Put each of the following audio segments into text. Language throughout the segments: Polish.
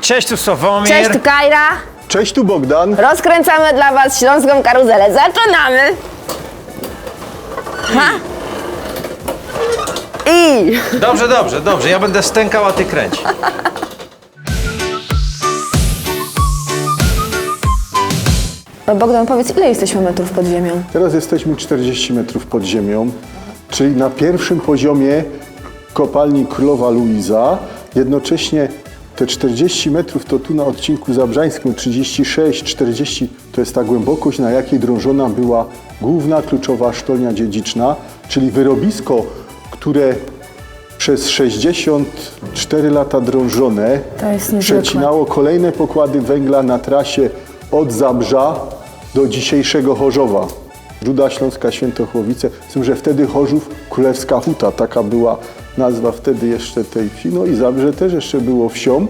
Cześć, tu Sławomir. Cześć, tu Kajra. Cześć, tu Bogdan. Rozkręcamy dla was śląską karuzelę. Zaczynamy! Ha? I... Dobrze. Ja będę stękał, a ty kręć. Bogdan, powiedz, ile jesteśmy metrów pod ziemią? Teraz jesteśmy 40 metrów pod ziemią, czyli na pierwszym poziomie kopalni Królowa Luiza. Jednocześnie te 40 metrów to tu na odcinku zabrzańskim, 36, 40 to jest ta głębokość, na jakiej drążona była główna kluczowa sztolnia dziedziczna, czyli wyrobisko, które przez 64 lata drążone To jest niezwykłe. przecinało kolejne pokłady węgla na trasie od Zabrza do dzisiejszego Chorzowa. Ruda Śląska, Świętochłowice, z tym, że wtedy Chorzów, Królewska Huta, taka była nazwa wtedy jeszcze tej wsi, no i Zabrze też jeszcze było wsią.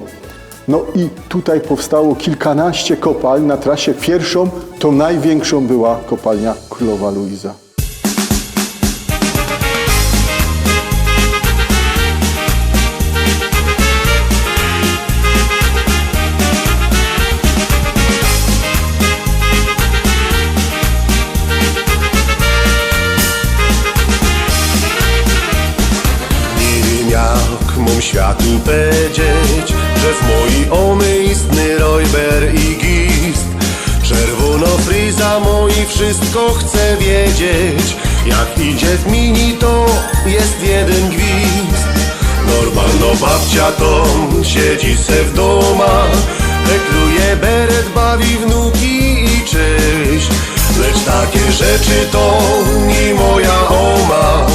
No i tutaj powstało kilkanaście kopalń na trasie. Pierwszą, tą największą była kopalnia Królowa Luiza. Mom światu powiedzieć, że z mojej omy istny Rojber i Gist. Czerwono fryza moi wszystko chce wiedzieć. Jak idzie w mini, to jest jeden gwizd. Normalno babcia Tom siedzi se w domach, hekluje beret, bawi wnuki i cześć. Lecz takie rzeczy to nie moja oma,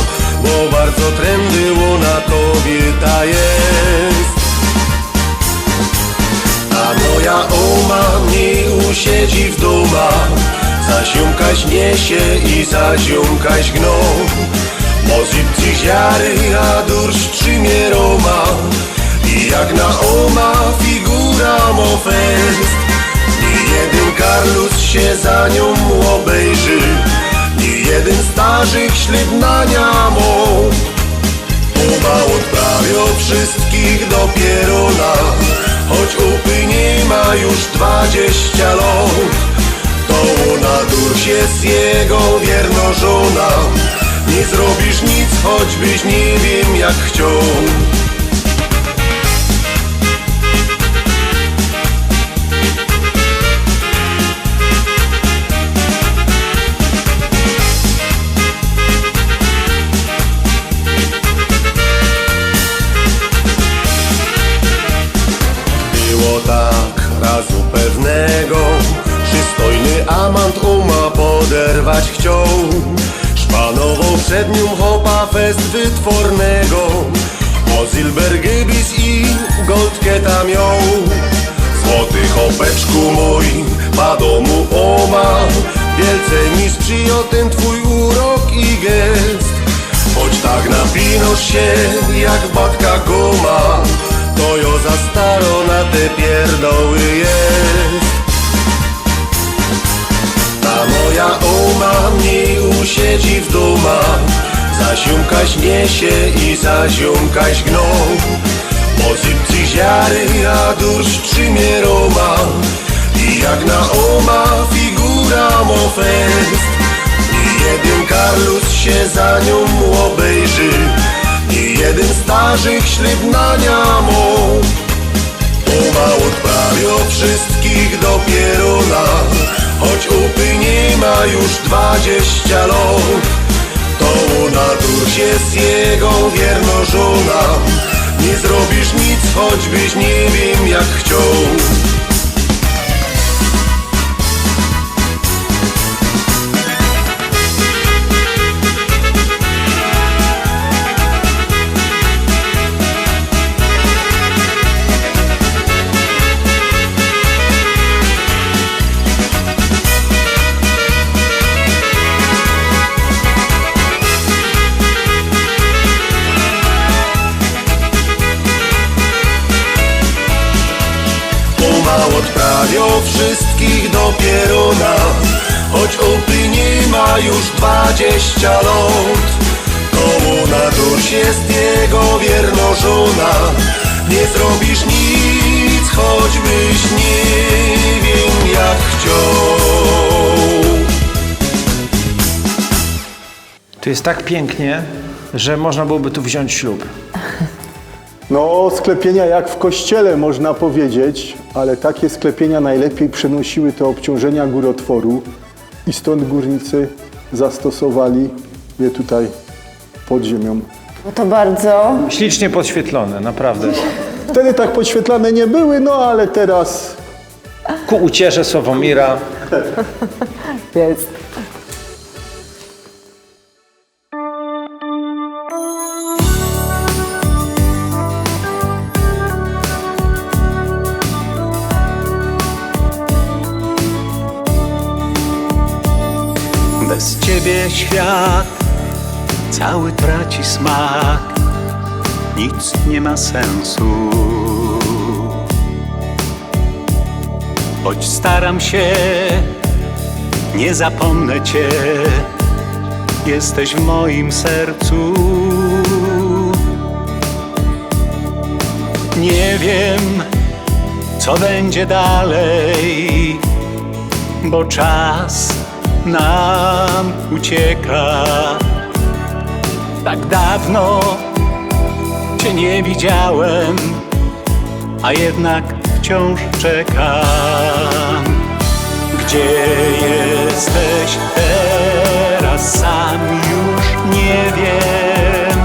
bo bardzo trendy ona kobieta jest. A moja oma mnie usiedzi w domach, zasiąkaś niesie i zasiąkaś gną. Mozipci ziary, a dursz trzymie Roma, i jak na oma figura mo fest. Nie jeden Karlus się za nią obejrzy, nie jeden starzyk ślub na niamo. Oma odprawia wszystkich dopiero na, choć upy nie ma już 20 lat. To ona durś jest jego wierno żona. Nie zrobisz nic, choćbyś nie wiem jak chciał. Tak, razu pewnego przystojny amant uma poderwać chciał. Szpanował przed nią hopa fest wytwornego, o Zilbergybis i goldketa miał. Złoty hopeczku mój, pa domu oma, wielce mi sprzyja ten twój urok i gest. Choć tak napinasz się jak batka goma, to jo za staro na te pierdoły jest. Ta moja oma mnie usiedzi w domach, zasiąkaś niesie i zasiąkaś gną. Mozypci ziary, a dursz trzymie Roma, i jak na oma figura mo fest. I jeden Karlus się za nią obejrzy, i jeden starzyk ślub na niamo. Oma odprawia wszystkich dopiero na, choć upy nie ma już 20 lat. To ona durś jest jego wierno żona. Nie zrobisz nic, choćbyś nie wiem jak chciał. Odprawia wszystkich dopiero na, choć upy nie ma już 20 lat. Komu na durś jest jego wierno żona. Nie zrobisz nic, choć choćbyś nie wiem jak chciał. Tu jest tak pięknie, że można byłoby tu wziąć ślub. No, sklepienia jak w kościele, można powiedzieć, ale takie sklepienia najlepiej przenosiły te obciążenia górotworu i stąd górnicy zastosowali je tutaj pod ziemią. No to bardzo. Ślicznie podświetlone, naprawdę. Wtedy tak podświetlane nie były, no ale teraz Ku uciesze Sławomira. Jest. Bez ciebie świat cały traci smak, nic nie ma sensu. Choć staram się, nie zapomnę cię, jesteś w moim sercu. Nie wiem, co będzie dalej, bo czas nam ucieka. Tak dawno cię nie widziałem, a jednak wciąż czekam. Gdzie jesteś teraz, sam już nie wiem.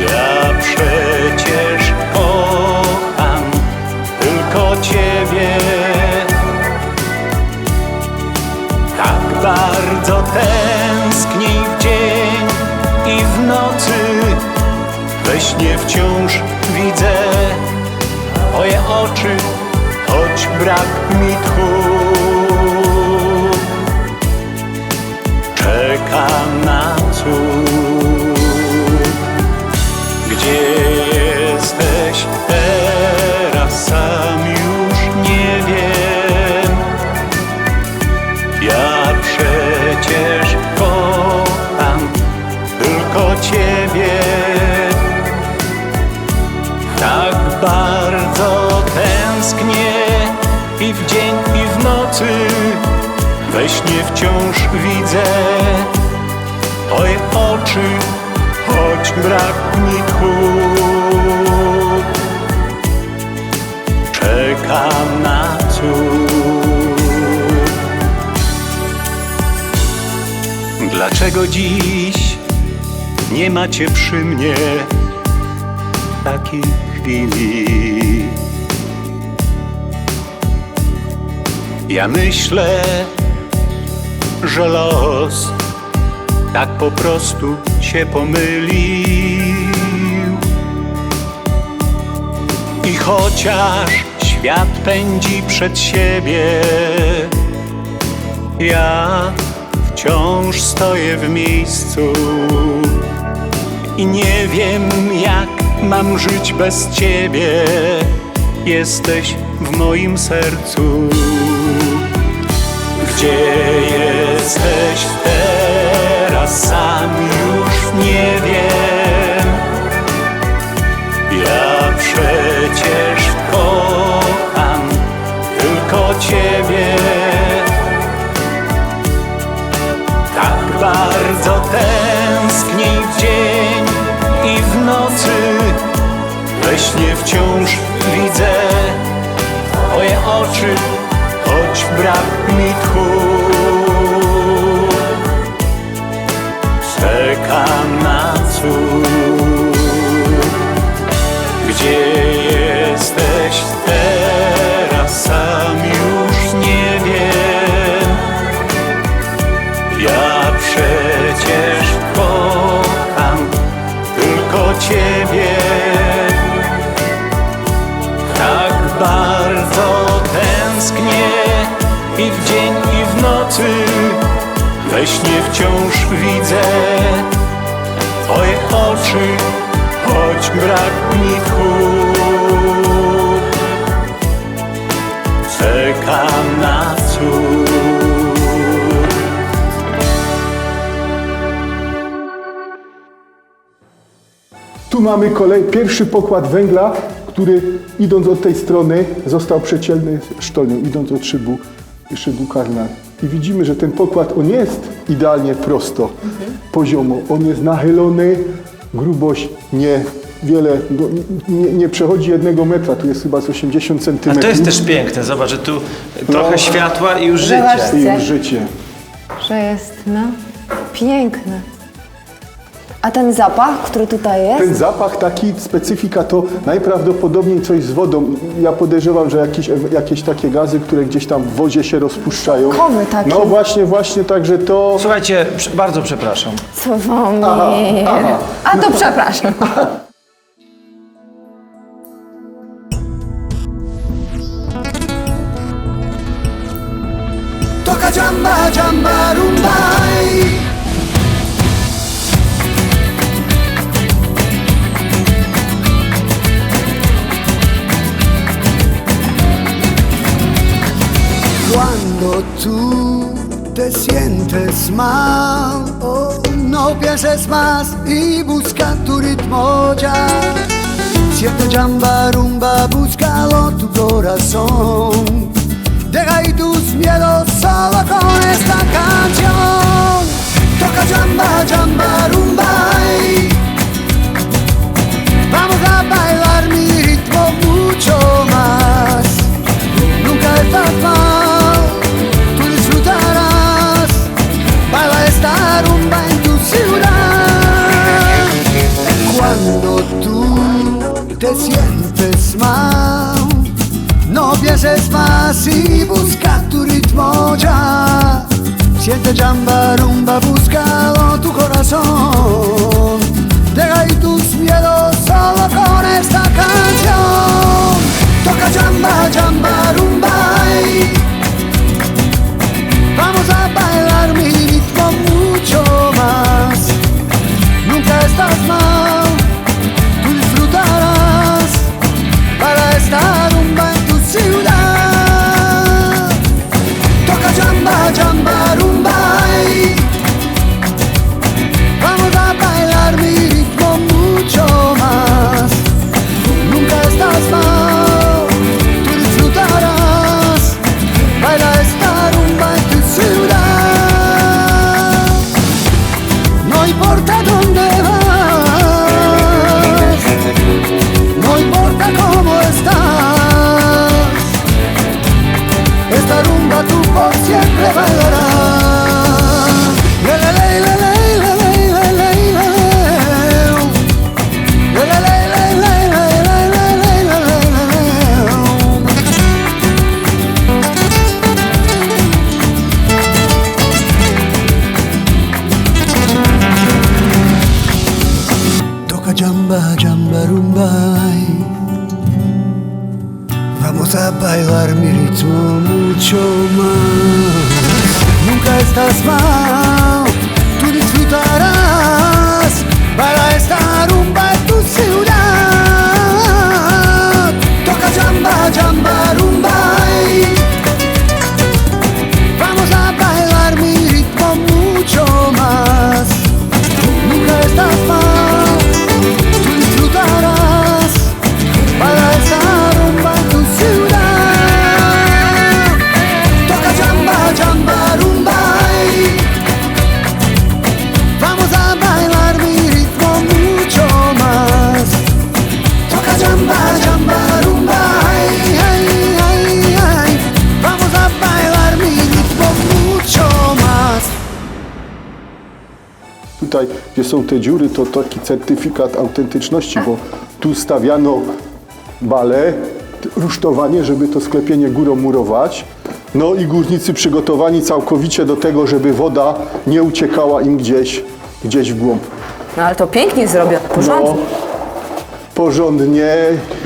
Ja przecież kocham tylko ciebie. Tak bardzo tęsknię i w dzień i w nocy, we śnie wciąż widzę twoje oczy, choć brak mi tchu. Czekam na cud. Gdzie jesteś teraz, sam już nie wiem. Ja przecież kocham tylko ciebie. Tak bardzo tęsknię i w dzień i w nocy, we śnie wciąż widzę twoje oczy, choć brak mi tchu. Czekam na cud. Dlaczego dziś nie macie przy mnie takiej chwili? Ja myślę, że los tak po prostu się pomylił. I chociaż świat pędzi przed siebie, ja wciąż stoję w miejscu i nie wiem, jak mam żyć bez ciebie. Jesteś w moim sercu. Gdzie jesteś teraz, sam już nie wiem. Ja przecież kocham tylko ciebie. Tak bardzo tęsknię i w dzień i w nocy, we śnie wciąż widzę twoje oczy, choć brak mi tchu. Czekam na cud. Gdzie jesteś teraz, sam już nie wiem. Ja przecież kocham tylko ciebie. Tak bardzo tęsknię i w dzień i w nocy, we śnie wciąż widzę twoje oczy, choć brak mi tchu. Czekam na cud. tu mamy pierwszy pokład węgla, który idąc od tej strony został przecięty sztolnią, idąc od szybu Karla. I widzimy, że ten pokład, on nie jest idealnie prosto, poziomo. On jest nachylony, grubość nie przechodzi 1 metra, tu jest chyba z 80 A centymetrów. to jest też piękne, zobacz, że tu trochę światła i już życie. Zobaczcie. I już życie. Że jest, no, piękne. A ten zapach, który tutaj jest? Ten zapach, taki specyfika, to najprawdopodobniej coś z wodą. Ja podejrzewam, że jakieś takie gazy, które gdzieś tam w wodzie się rozpuszczają. Kowy takie. No właśnie, także to... Słuchajcie, bardzo przepraszam. Sławomir. aha. A to przepraszam. Toca jamba, jamba, rumbai. Cuando tú te sientes mal, oh, no pienses más y busca tu ritmo ya. Siente jamba, rumba, búscalo tu corazón. Deja ahí tus miedos solo con esta canción. Toca jamba, jamba, rumba. Vamos a bailar mi ritmo mucho más. Nunca estás mal, tú disfrutarás. Baila esta rumba en tu ciudad. Cuando tú te sientes mal, no pienses más y busca tu ritmo ya. Siente jamba, rumba, búscalo tu corazón. Deja ahí tus miedos solo con esta canción. Toca jamba, jamba, rumba. Vamos a bailar mi ritmo mucho más. Nunca estás mal, tú disfrutarás. Para esta rumba en tu ciudad. Toca jamba, jamba, rumba. Vamos a bailar mi ritmo mucho más. Nunca estás mal, tú disfrutarás. Baila esta rumba en tu ciudad. No importa dónde vas, no importa cómo estás, esta rumba tú por siempre bailarás. Le, le, le, le, le, le, le, le, le, le, le, le, le, le, le, le. Toca jamba, jamba, rumba. Vamos a bailar mi ritmo mucho más. Nunca estás mal, tú disfrutarás. Baila esta rumba en tu ciudad. Toca jamba, jamba, rumba. Vamos a bailar mi ritmo mucho más. Nunca estás mal, tú disfrutarás. Baila esta rumba en tu ciudad. Toca jamba, jamba, rumba. Vamos a bailar mi ritmo mucho más. Toca jamba, jamba, rumba. Vamos a bailar mi ritmo mucho más. Tutaj, gdzie są te dziury, to taki certyfikat autentyczności, bo tu stawiano bale, rusztowanie, żeby to sklepienie górą murować. No i górnicy przygotowani całkowicie do tego, żeby woda nie uciekała im gdzieś w głąb. No ale to pięknie zrobione, No, porządnie. porządnie.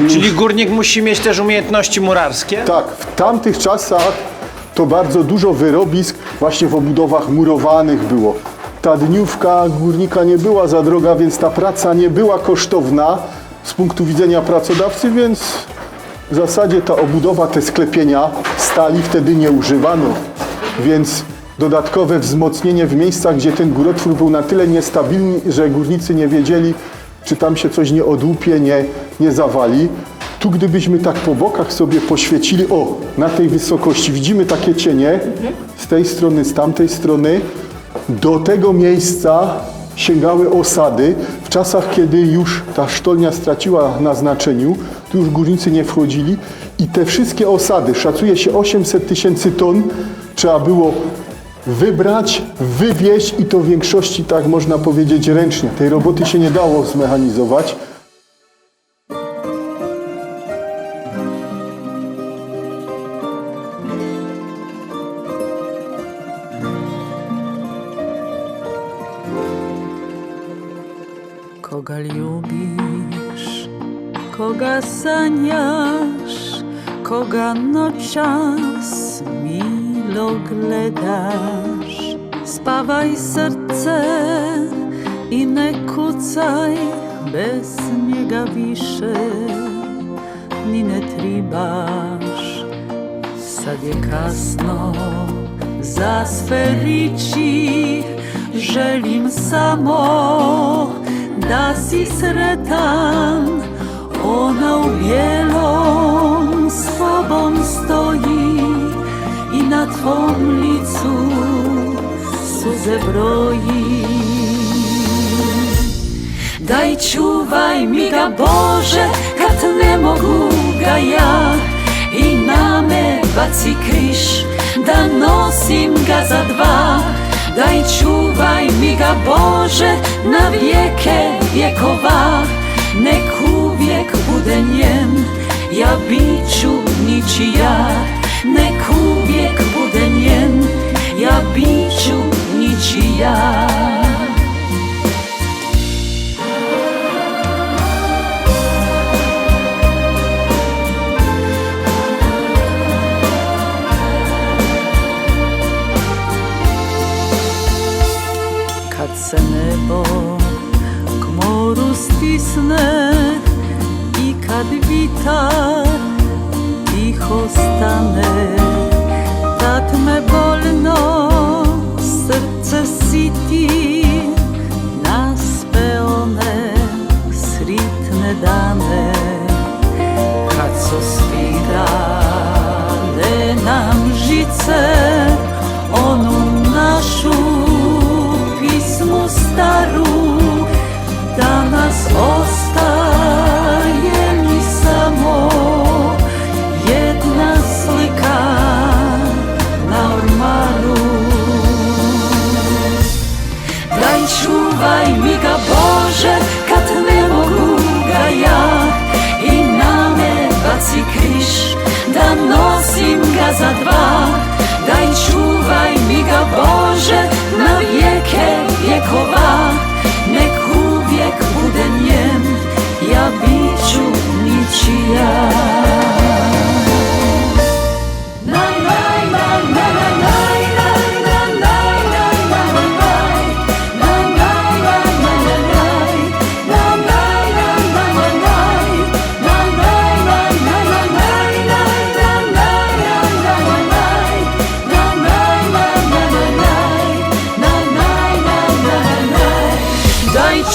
Czyli górnik musi mieć też umiejętności murarskie? Tak, w tamtych czasach to bardzo dużo wyrobisk właśnie w obudowach murowanych było. Ta dniówka górnika nie była za droga, więc ta praca nie była kosztowna z punktu widzenia pracodawcy, więc w zasadzie ta obudowa, te sklepienia stali wtedy nie używano. Więc dodatkowe wzmocnienie w miejscach, gdzie ten górotwór był na tyle niestabilny, że górnicy nie wiedzieli, czy tam się coś nie odłupie, nie zawali. Tu gdybyśmy tak po bokach sobie poświecili, o, na tej wysokości widzimy takie cienie z tej strony, z tamtej strony. Do tego miejsca sięgały osady. W czasach, kiedy już ta sztolnia straciła na znaczeniu, tu już górnicy nie wchodzili i te wszystkie osady, szacuje się 800 000 ton, trzeba było wybrać, wywieźć i to w większości, tak można powiedzieć, ręcznie. Tej roboty się nie dało zmechanizować. Koga lubisz, koga saniasz, koga noćas milo gledaš. Spawaj serce i ne kucaj, bez njega više ni ne tribaš. Sad je kasno za sve riči, želim samo da si sretan. Ona u bijelom s tobom stoji i na tvom licu suze broji. Daj čuvaj mi ga Bože kad ne mogu ga ja, i na me baci križ da nosim ga za dva. Daj čuvaj mi ga Bože na vijeke vjekova, nek uvijek bude njen, ja bit ću ničija. Nek uvijek bude njen, ja bit ću ničija. Kad se nebo k moru stisne i kad vitar tiho stane, tad me bolno srce siti na sve one sritne dane. Kad su svirale nam žice onu našu pismu staru, danas ostaje mi samo jedna slika na ormaru. Daj čuvaj mi ga Bože kad ne mogu ga ja, i na me baci križ da nosim ga za dva. Daj čuvaj mi ga Bože na vijeke vjekova, nek uvijek bude njen, ja bit ću ničija.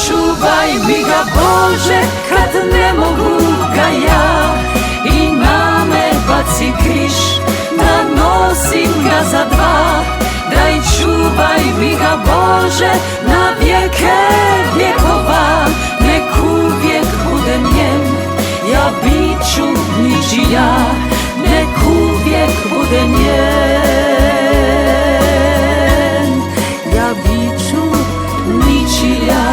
Čuvaj mi ga Bože kad ne mogu ga ja, i na me baci križ da nosim ga za dva. Daj čuvaj mi ga Bože na vijeke vjekova, nek uvijek bude njen, ja bit ću ničija. Nek uvijek bude njen, ja bit ću ničija.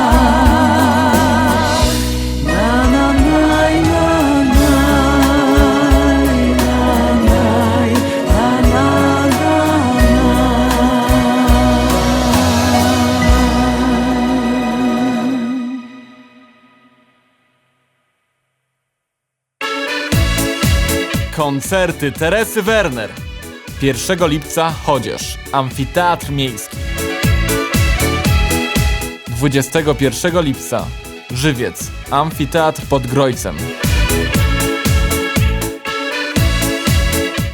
Koncerty Teresy Werner. 1 lipca Chodzież, Amfiteatr Miejski. 21 lipca Żywiec, Amfiteatr pod Grojcem.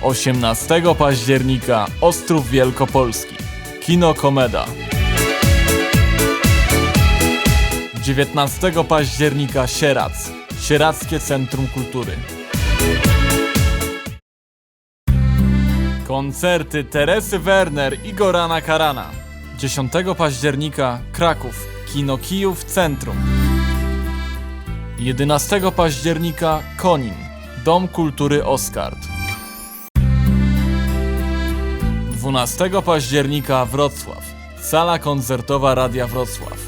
18 października Ostrów Wielkopolski, Kino Komeda. 19 października Sieradz, Sieradzkie Centrum Kultury. Koncerty Teresy Werner i Gorana Karana. 10 października Kraków, Kino Kijów Centrum. 11 października Konin, Dom Kultury Oskard. 12 października Wrocław, Sala Koncertowa Radia Wrocław.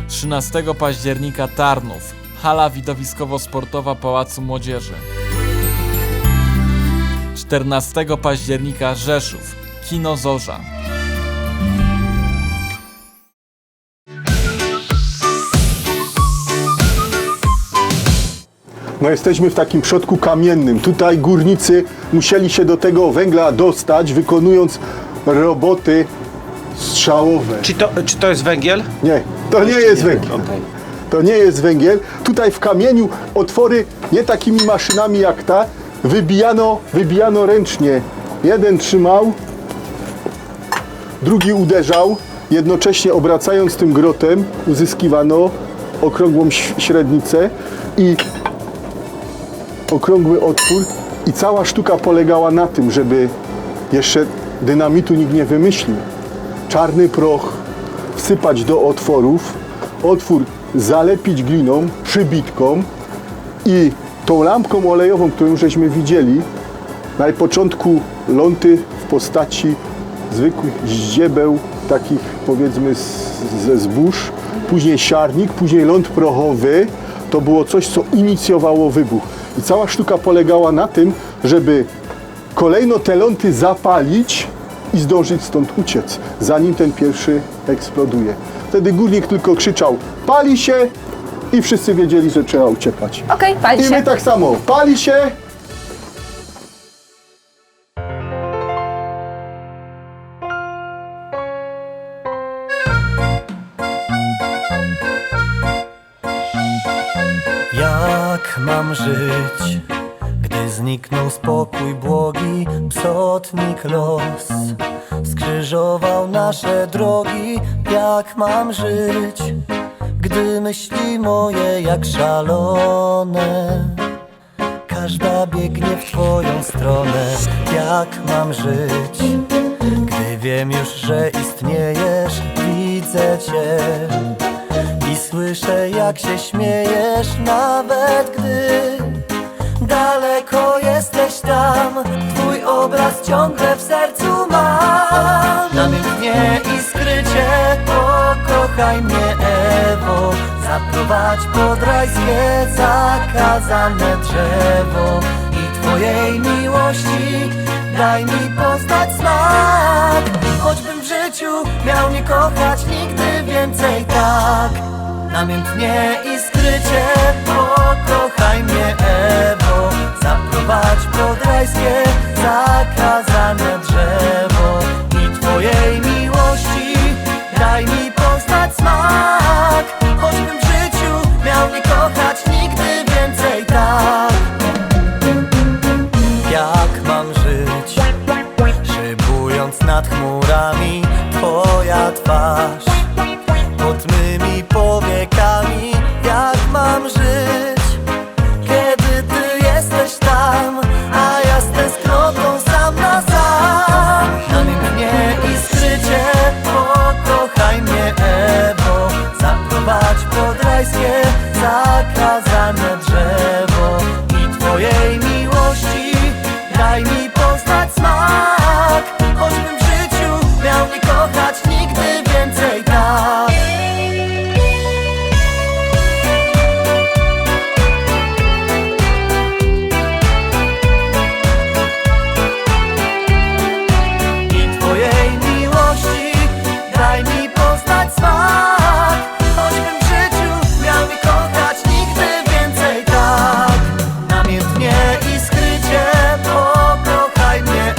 13 października Tarnów, Hala Widowiskowo-Sportowa Pałacu Młodzieży. 14 października Rzeszów, Kino Zorza. No jesteśmy w takim przodku kamiennym. Tutaj górnicy musieli się do tego węgla dostać, wykonując roboty strzałowe. Czy to jest węgiel? Nie, to nie jest węgiel. Okej. To nie jest węgiel. Tutaj w kamieniu otwory nie takimi maszynami jak ta, wybijano ręcznie. Jeden trzymał, drugi uderzał, jednocześnie obracając tym grotem uzyskiwano okrągłą średnicę i okrągły otwór i cała sztuka polegała na tym, żeby jeszcze dynamitu nikt nie wymyślił. Czarny proch wsypać do otworów, otwór zalepić gliną, przybitką i tą lampką olejową, którą żeśmy widzieli, na początku ląty w postaci zwykłych ździebeł, takich powiedzmy ze zbóż, później siarnik, później ląd prochowy, to było coś, co inicjowało wybuch. I cała sztuka polegała na tym, żeby kolejno te ląty zapalić i zdążyć stąd uciec, zanim ten pierwszy eksploduje. Wtedy górnik tylko krzyczał: pali się, i wszyscy wiedzieli, że trzeba uciekać. Okej, pali I się. my tak samo, pali się. Jak mam żyć, gdy zniknął spokój błogi? Psotnik los skrzyżował nasze drogi. Jak mam żyć, gdy myśli moje jak szalone, każda biegnie w twoją stronę? Jak mam żyć, gdy wiem już, że istniejesz? Widzę cię i słyszę, jak się śmiejesz, nawet gdy daleko jesteś tam. Twój obraz ciągle w sercu mam. Namiętnie i skrycie pokochaj mnie, Ewo. Zaprowadź pod rajskie zakazane drzewo i twojej miłości daj mi poznać smak. Choćbym w życiu miał nie kochać nigdy więcej tak. Namiętnie i skrycie pokochaj mnie, Ewo. Zaprowadź pod rajskie zakazane drzewo i twojej miłości daj mi poznać smak. Choćbym w życiu miał nie kochać nigdy więcej tak. Jak mam żyć, szybując nad chmurami, twoja twarz pod mymi powiekami? Jak mam żyć, kiedy ty jesteś tam, a ja z tęsknotą sam na sam? Namiętnie i skrycie pokochaj mnie, Ewo. Zaprowadź pod rajskie zakazane drzewo i twojej miłości daj mi poznać smak. Choćbym w życiu miał nie kochać nigdy więcej tak. I twojej miłości daj mi poznać smak. Choćbym w życiu miał nie kochać nigdy więcej tak. Namiętnie i skrycie pokochaj mnie,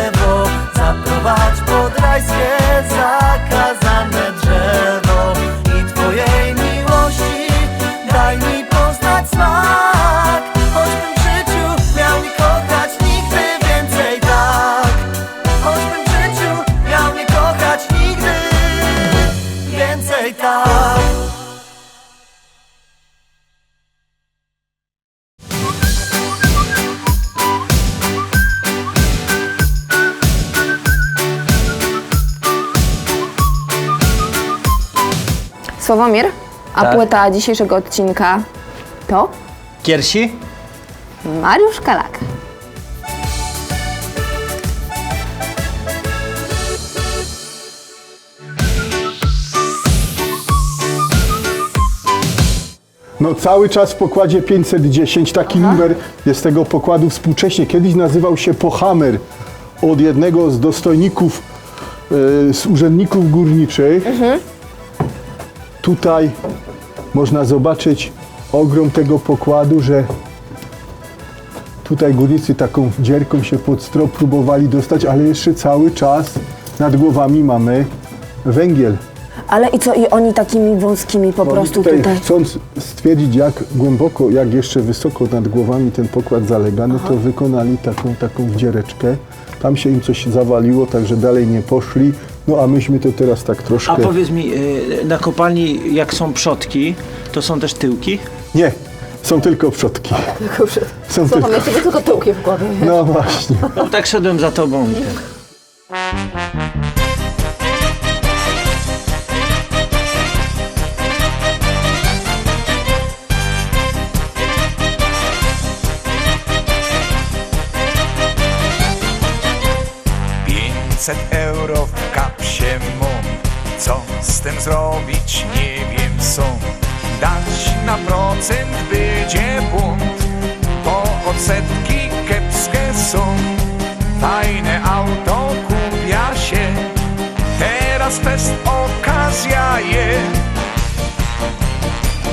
Ewo. Zaprowadź pod rajskie zakazane drzewo i twojej miłości daj mi poznać smak. Choćbym w życiu miał nie kochać nigdy więcej tak. Choćbym w życiu miał nie kochać nigdy więcej tak. Sławomir, a Tak. płyta dzisiejszego odcinka to Kiersi? Mariusz Kalak. No cały czas w pokładzie 510, taki numer jest tego pokładu współcześnie. Kiedyś nazywał się Pohammer od jednego z dostojników, z urzędników górniczych. Tutaj można zobaczyć ogrom tego pokładu, że tutaj górnicy taką dzierką się pod strop próbowali dostać, ale jeszcze cały czas nad głowami mamy węgiel. Ale i co, i oni takimi wąskimi po prostu tutaj? Chcąc stwierdzić, jak głęboko, jak jeszcze wysoko nad głowami ten pokład zalegany, to wykonali taką wdziereczkę. Tam się im coś zawaliło, także dalej nie poszli. No a myśmy to teraz tak troszkę... A powiedz mi, na kopalni jak są przodki, to są też tyłki? Nie, są tylko przodki. Są tylko... tylko tyłki w głowie. No właśnie. No tak szedłem za tobą. i tak. €500 w kapsie mam. Co z tym zrobić, nie wiem sam. Dać na procent będzie błąd, bo odsetki kiepskie są. Fajne auto kupia się, teraz fest okazja je.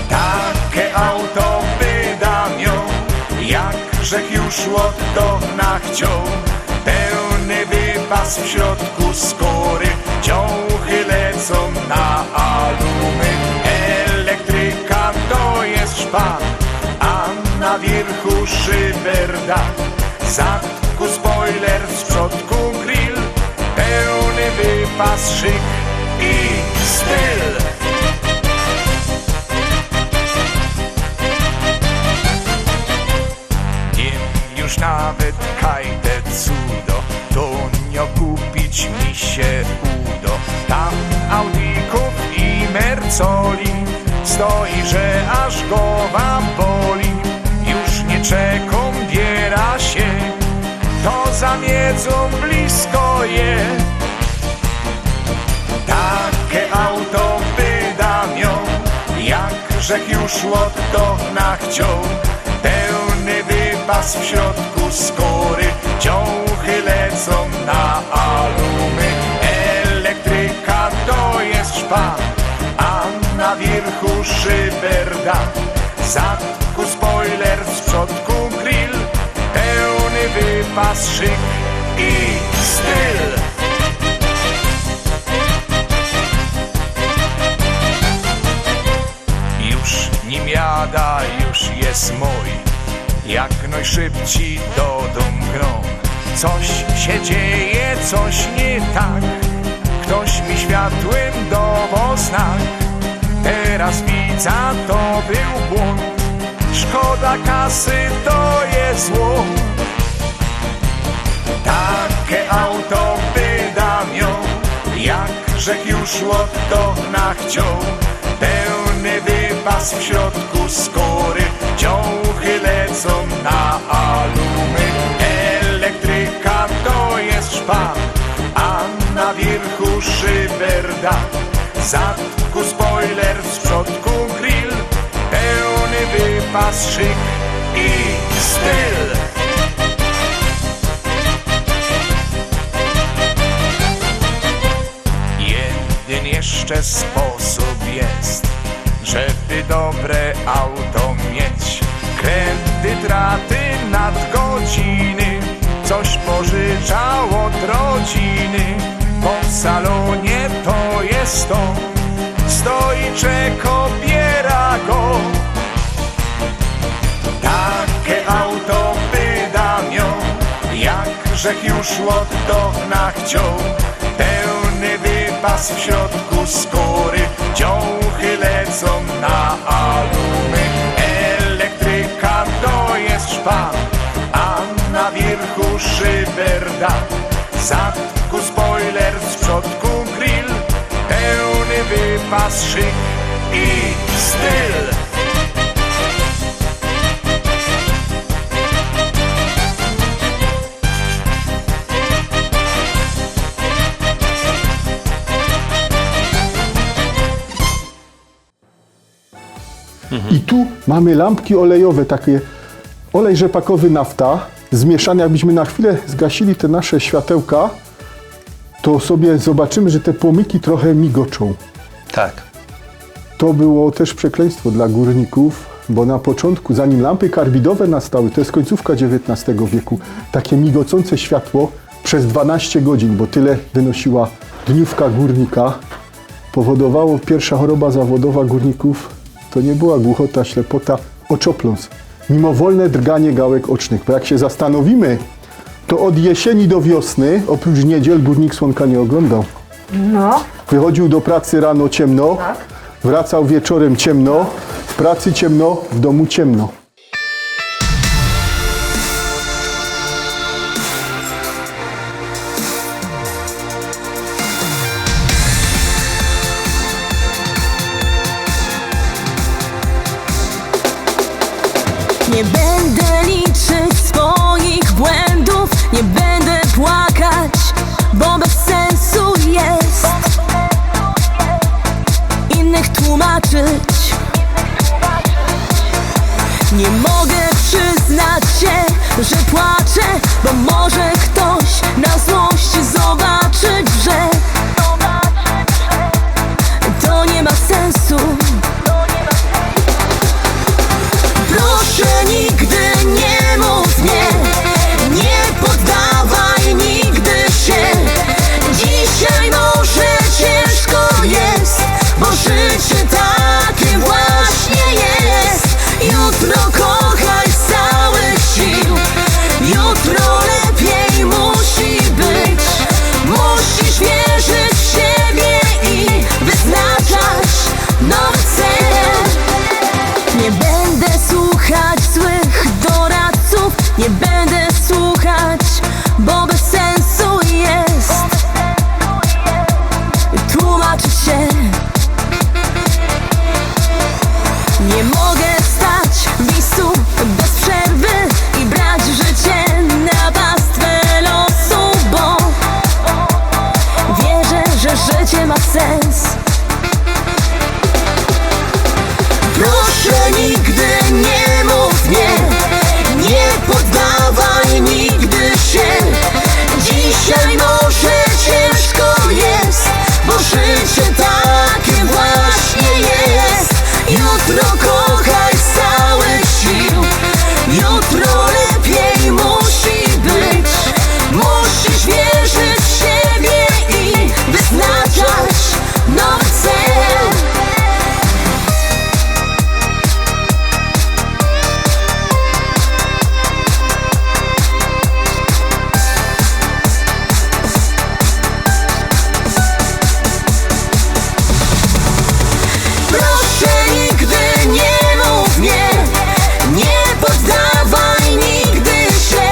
Takie auto wydam ją, jakżech już od dawna chciał. Pełny wypas w środku skóry, ciąchy lecą na alumy. Elektryka to jest szpan, a na wierchu szyberdach. Zadku spoiler, z przodku grill, pełny wypas, szyk i styl. Nie już nawet kajte cudo, to nie kupić mi się udo. Tam Audików i Mercoli stoi, że aż głowa boli. Już nie czekam, biera się, to za miedzą blisko je. Takie auto wydam ją, jakżech już od dawna chciał. Pełny wypas w środku skóry, ciąchy lecą na alumy. Elektryka to jest szpan, a na wierchu szyberda. Zadku spoiler, z przodku grill, pełny wypas, szyk i styl. Już nim jada, już jest mój, jak najszybciej do dom grom. Coś się dzieje, coś nie tak, ktoś mi światłem dawał znak. Teraz widzę, to był błąd, szkoda kasy, to jest zło. Takie auto wydam ją, jakżech już od dawna chciał. Pełny wypas w środku skóry, ciąchy lecą na alumy. Elektryka to jest szpan, a na wierchu szyberda. Zadku spoiler, z przodku grill, pełny wypas, szyk i styl. Jeden jeszcze sposób jest, żeby dobre auto mieć. Kredyt, raty, nadgodziny, coś pożyczał od rodziny. Po salonie to jest to, stoi, czeka, biera go. Takie auto wydam ją, jakżech już od dawna chciał. Pełny wypas w środku skóry, ciąchy lecą na alumy. Elektryka to jest szpan, a na wierchu szyberda. Zadku spoiler, z przodku grill, pełny wypas, szyk i styl. I tu mamy lampki olejowe, takie olej rzepakowy, nafta, zmieszany. Jakbyśmy na chwilę zgasili te nasze światełka, to sobie zobaczymy, że te płomyki trochę migoczą. Tak. To było też przekleństwo dla górników, bo na początku, zanim lampy karbidowe nastały, to jest końcówka XIX wieku, takie migocące światło przez 12 godzin, bo tyle wynosiła dniówka górnika, powodowało pierwsza choroba zawodowa górników. To nie była głuchota, ślepota, oczopląs. Mimowolne drganie gałek ocznych. Bo jak się zastanowimy, to od jesieni do wiosny, oprócz niedziel, górnik słonka nie oglądał. No. Wychodził do pracy rano ciemno, wracał wieczorem ciemno, w pracy ciemno, w domu ciemno. Nie będę liczyć swoich błędów, nie będę płakać, bo bez sensu jest innych tłumaczyć. Nie mogę przyznać się, że płaczę, bo może ktoś na złość zobaczyć, że to nie ma sensu. Proszę, nigdy nie mów nie, nie poddawaj nigdy się. Dzisiaj może ciężko jest, bo życie takie właśnie jest. Jutro kochaj z całych sił, jutro lepiej musi być. Musisz wierzyć w siebie i wyznaczać nowy cel. Nie będę słuchać złych doradców, nie będę słuchać, bo bez sensu jest tłumaczyć się. Nie mogę stać w miejscu bez przerwy i brać życie na pastwę losu, bo wierzę, że życie ma sens. Proszę, nigdy nie mów nie, nie poddawaj nigdy się. Dzisiaj może ciężko jest, bo życie takie właśnie jest. Jutro kochaj z całych sił, jutro lepiej musi być. Musisz wierzyć w siebie i wyznaczać nowy cel. Proszę, nigdy nie mów nie, nie poddawaj nigdy się.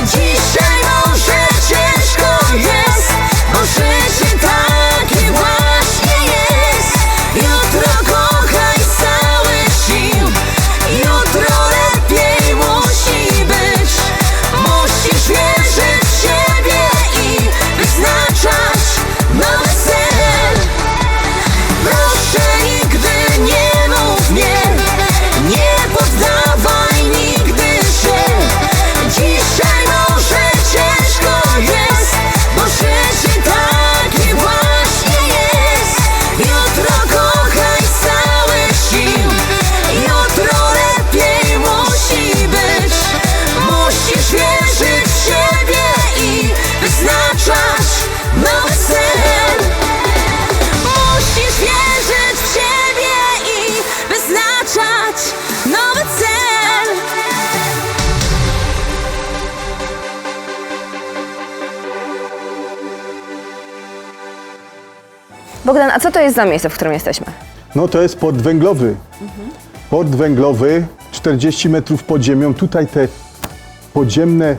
Dzisiaj może ciężko jest, bo życie takie właśnie jest. Jutro kochaj z całych sił, jutro lepiej musi być. Musisz wierzyć w siebie i wyznaczać nowy cel. Proszę, nigdy nie mów nie, nie poddawaj nigdy się. Dzisiaj może ciężko jest, bo życie takie właśnie jest. Jutro kochaj z całych sił, jutro lepiej musi być. Musisz wierzyć w siebie i wyznaczać nowy cel. Musisz wierzyć w siebie i wyznaczać nowy cel. Bogdan, a co to jest za miejsce, w którym jesteśmy? No to jest port węglowy. Port węglowy, 40 metrów pod ziemią. Tutaj te podziemne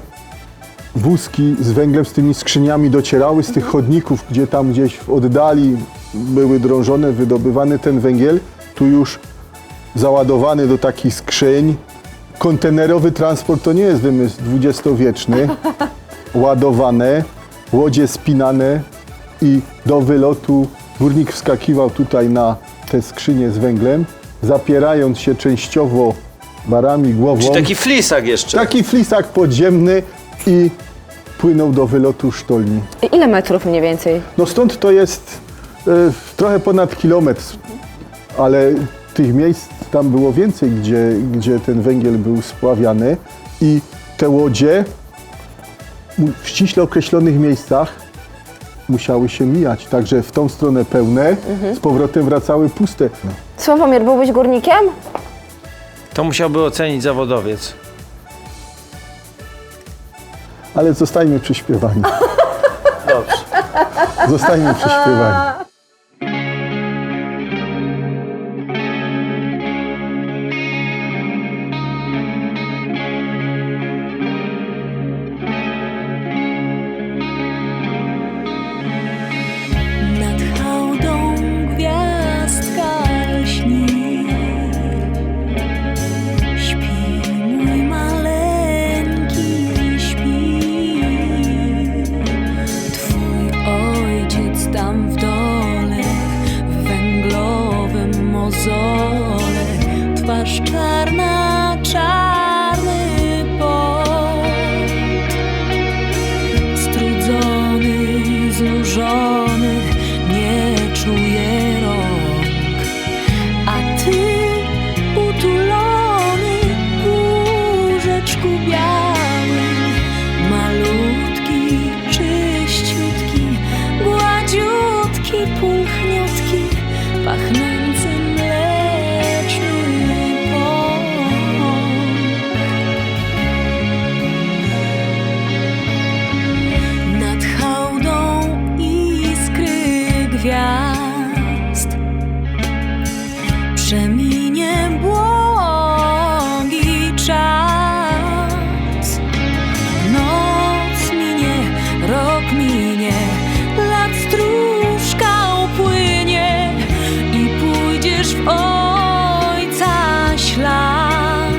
wózki z węglem, z tymi skrzyniami docierały z tych chodników, gdzie tam gdzieś w oddali były drążone, wydobywany ten węgiel. Tu już załadowany do takich skrzyń. Kontenerowy transport to nie jest wymysł dwudziestowieczny. Ładowane, łodzie spinane i do wylotu górnik wskakiwał tutaj na te skrzynie z węglem, zapierając się częściowo barami głową. Czy taki flisak jeszcze? Taki flisak podziemny i płynął do wylotu sztolni. Ile metrów mniej więcej? No stąd to jest trochę ponad kilometr, ale tych miejsc tam było więcej, gdzie ten węgiel był spławiany i te łodzie w ściśle określonych miejscach musiały się mijać, także w tą stronę pełne, z powrotem wracały puste. Sławomir, byłbyś górnikiem? To musiałby ocenić zawodowiec. Ale zostańmy przy śpiewaniu. Dobrze. Zostańmy przy śpiewaniu. Nad hałdą gwiazdka lśni. Śpi mój maleńki, śpi. Twój ojciec tam w dole, w węglowym mozole. Twarz czarna, czarny pot. Strudzony, znużony, nie czuje rąk, a ty utulony w łóżeczku białym, malutki, czyściutki, gładziutki, pulchniutki, pachnący mleczny pąk. Nad hałdą iskry gwiazd przeminie błogi czas. Noc minie, rok minie, lat stróżka upłynie i pójdziesz w ojca ślad,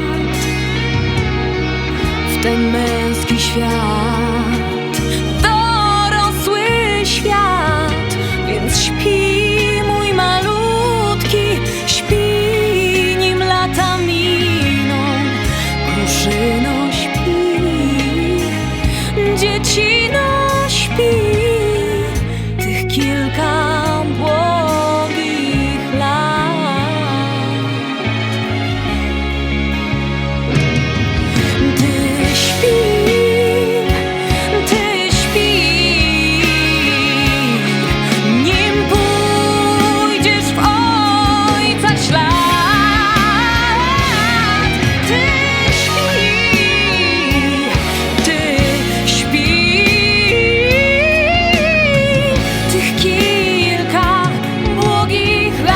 w ten męski świat, dorosły świat, więc śpi mój malutki, śpi, nim lata miną. Kruszyno śpi, dziecino śpi, tych kilka błogich lat. Ty śpi, nim pójdziesz w ojca ślad. Ty śpi, tych kilka błogich lat.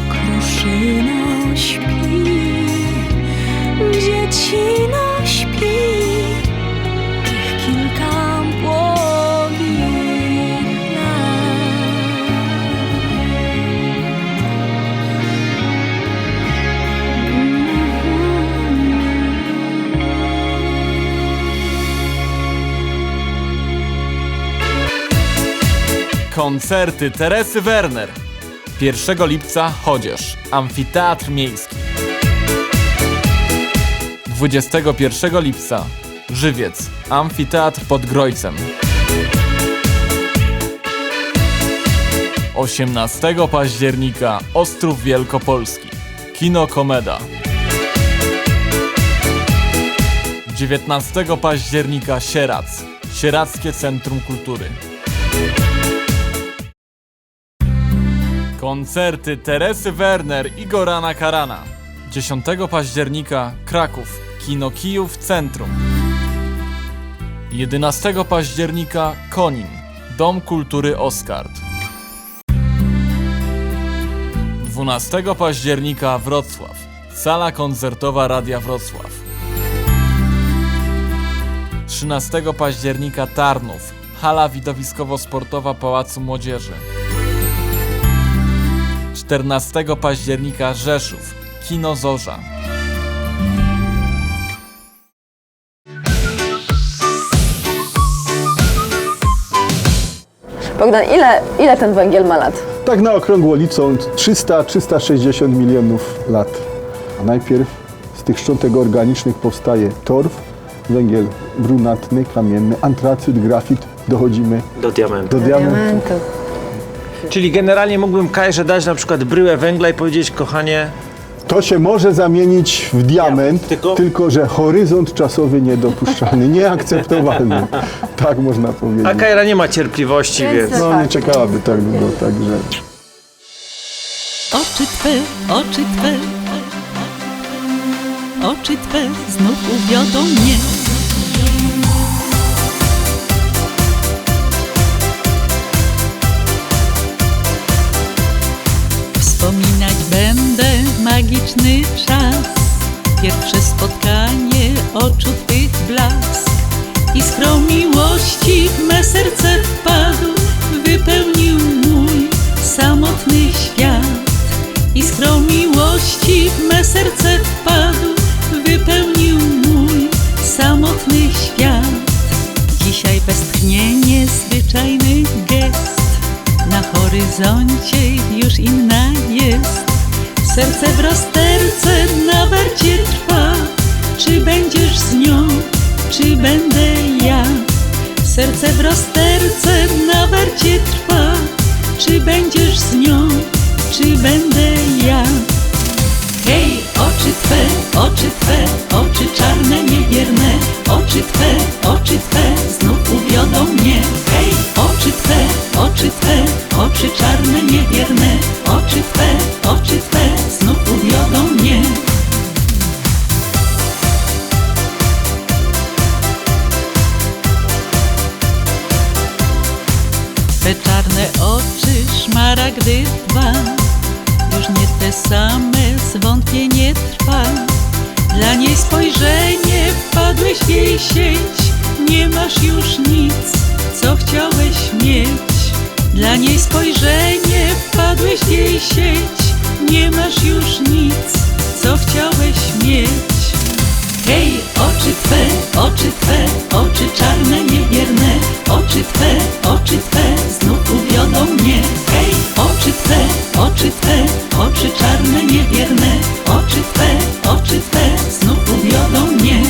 Kruszyno śpi, dziecino śpi, tych kilka błogich lat. Koncerty Teresy Werner. 1 lipca Chodzież, Amfiteatr Miejski. 21 lipca Żywiec, Amfiteatr pod Grojcem. 18 października Ostrów Wielkopolski, Kino Komeda. 19 października Sieradz, Sieradzkie Centrum Kultury. Koncerty Teresy Werner i Gorana Karana. 10 października Kraków, kino Kijów Centrum. 11 października Konin, Dom Kultury Oskard. 12 października Wrocław, Sala Koncertowa Radia Wrocław. 13 października Tarnów, Hala Widowiskowo-Sportowa Pałacu Młodzieży. 14 października Rzeszów, Kino Zorza. Bogdan, ile ten węgiel ma lat? Tak na okrągło licząc 300-360 milionów lat. A najpierw z tych szczątek organicznych powstaje torf, węgiel brunatny, kamienny, antracyt, grafit. Dochodzimy Do diamentu. do diamentu. Czyli generalnie mógłbym Kajrze dać na przykład bryłę węgla i powiedzieć, kochanie, To się może zamienić w diament, Tylko- tylko że horyzont czasowy niedopuszczalny, nieakceptowalny. Tak można powiedzieć. a Kajra nie ma cierpliwości, więc... No nie czekałaby tak długo, także... Oczy Twe, oczy Twe, oczy Twe znów uwiodą mnie. Wspominać będę magiczny czas, pierwsze spotkanie, oczu Twych blask. Iskrą miłości w me serce wpadł, wypełnił mój samotny świat. Iskrą miłości w me serce wpadł, wypełnił mój samotny świat. Dzisiaj westchnienie, zwyczajny gest, na horyzoncie już inna jest. Serce w rozterce na warcie trwa, czy będziesz z nią, czy będę ja. Serce w rozterce na warcie trwa, czy będziesz z nią, czy będę ja. Hej, oczy Twe, oczy czarne, niebierne, oczy Twe znów uwiodą mnie. Hej, oczy Twe, oczy czarne, niebierne, oczy Twe znów uwiodą mnie. Te czarne oczy, szmaragdy dwa, już nie te same, zwątpienie trwa. Dla niej spojrzenie, wpadłeś w jej sieć, nie masz już nic, co chciałeś mieć. Dla niej spojrzenie, wpadłeś w jej sieć, nie masz już nic, co chciałeś mieć. Hej, oczy Twe, oczy czarne, niebierne, oczy Twe znów uwiodą mnie. Hej, oczy Twe, oczy czarne, niebierne, oczy Twe znów uwiodą mnie.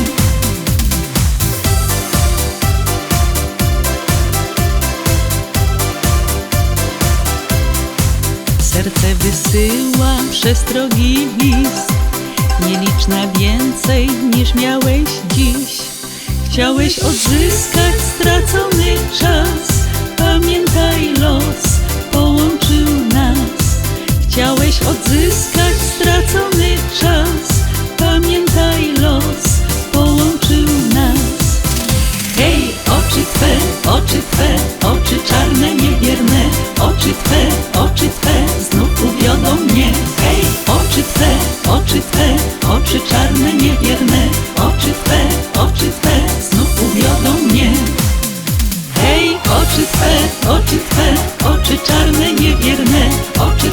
Serce wysyłam przestrogi list, nieliczna więcej niż miałeś dziś. Chciałeś odzyskać stracony czas, pamiętaj, los połączył nas. Chciałeś odzyskać stracony czas, pamiętaj, los połączył nas. Hej, oczy Twe, oczy czarne, niebierne, oczy Twe znów uwiodą mnie. Hej, oczy Twe, oczy czarne, niebierne, oczy Twe znów uwiodą mnie. Hej, oczy Twe, oczy czarne, niebierne, oczy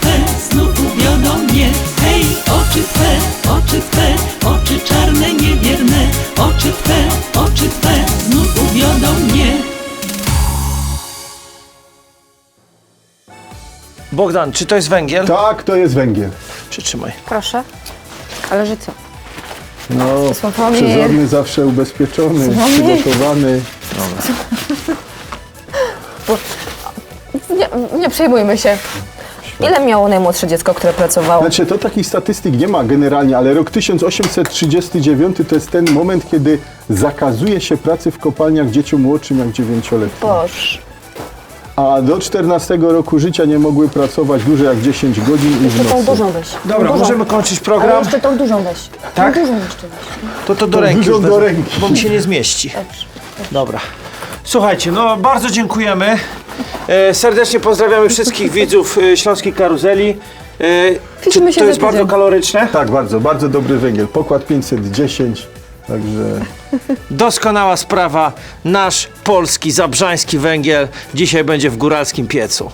Twe znów uwiodą mnie. Hej, oczy Twe, oczy czarne, niebierne, oczy Twe znów uwiodą mnie. Bogdan, czy to jest węgiel? Tak, to jest węgiel. Przytrzymaj. Proszę. Ale że co? No, Sławomir. przezorny zawsze ubezpieczony, Sławomir. przygotowany. Nie przejmujmy się. Ile miało najmłodsze dziecko, które pracowało? Znaczy, to takich statystyk nie ma generalnie, ale rok 1839 to jest ten moment, kiedy zakazuje się pracy w kopalniach dzieciom młodszym jak 9-letnim. Boż. a do 14 roku życia nie mogły pracować dłużej jak 10 godzin i w Jeszcze tą nocy. dużą weź. Dobra, Dużą. możemy kończyć Ale program. jeszcze tą dużą weź. Tak? Tą dużą jeszcze weź. To do Tą ręki dużą już do wezmę, ręki. bo mi się nie zmieści. Dobra. Słuchajcie, no bardzo dziękujemy. Serdecznie pozdrawiamy wszystkich widzów Śląskiej Karuzeli. Widzimy Czy się to za jest bardzo tydzień. kaloryczne? Tak, bardzo, bardzo dobry węgiel. Pokład 510, także... Doskonała sprawa. Nasz polski, zabrzański węgiel dzisiaj będzie w góralskim piecu.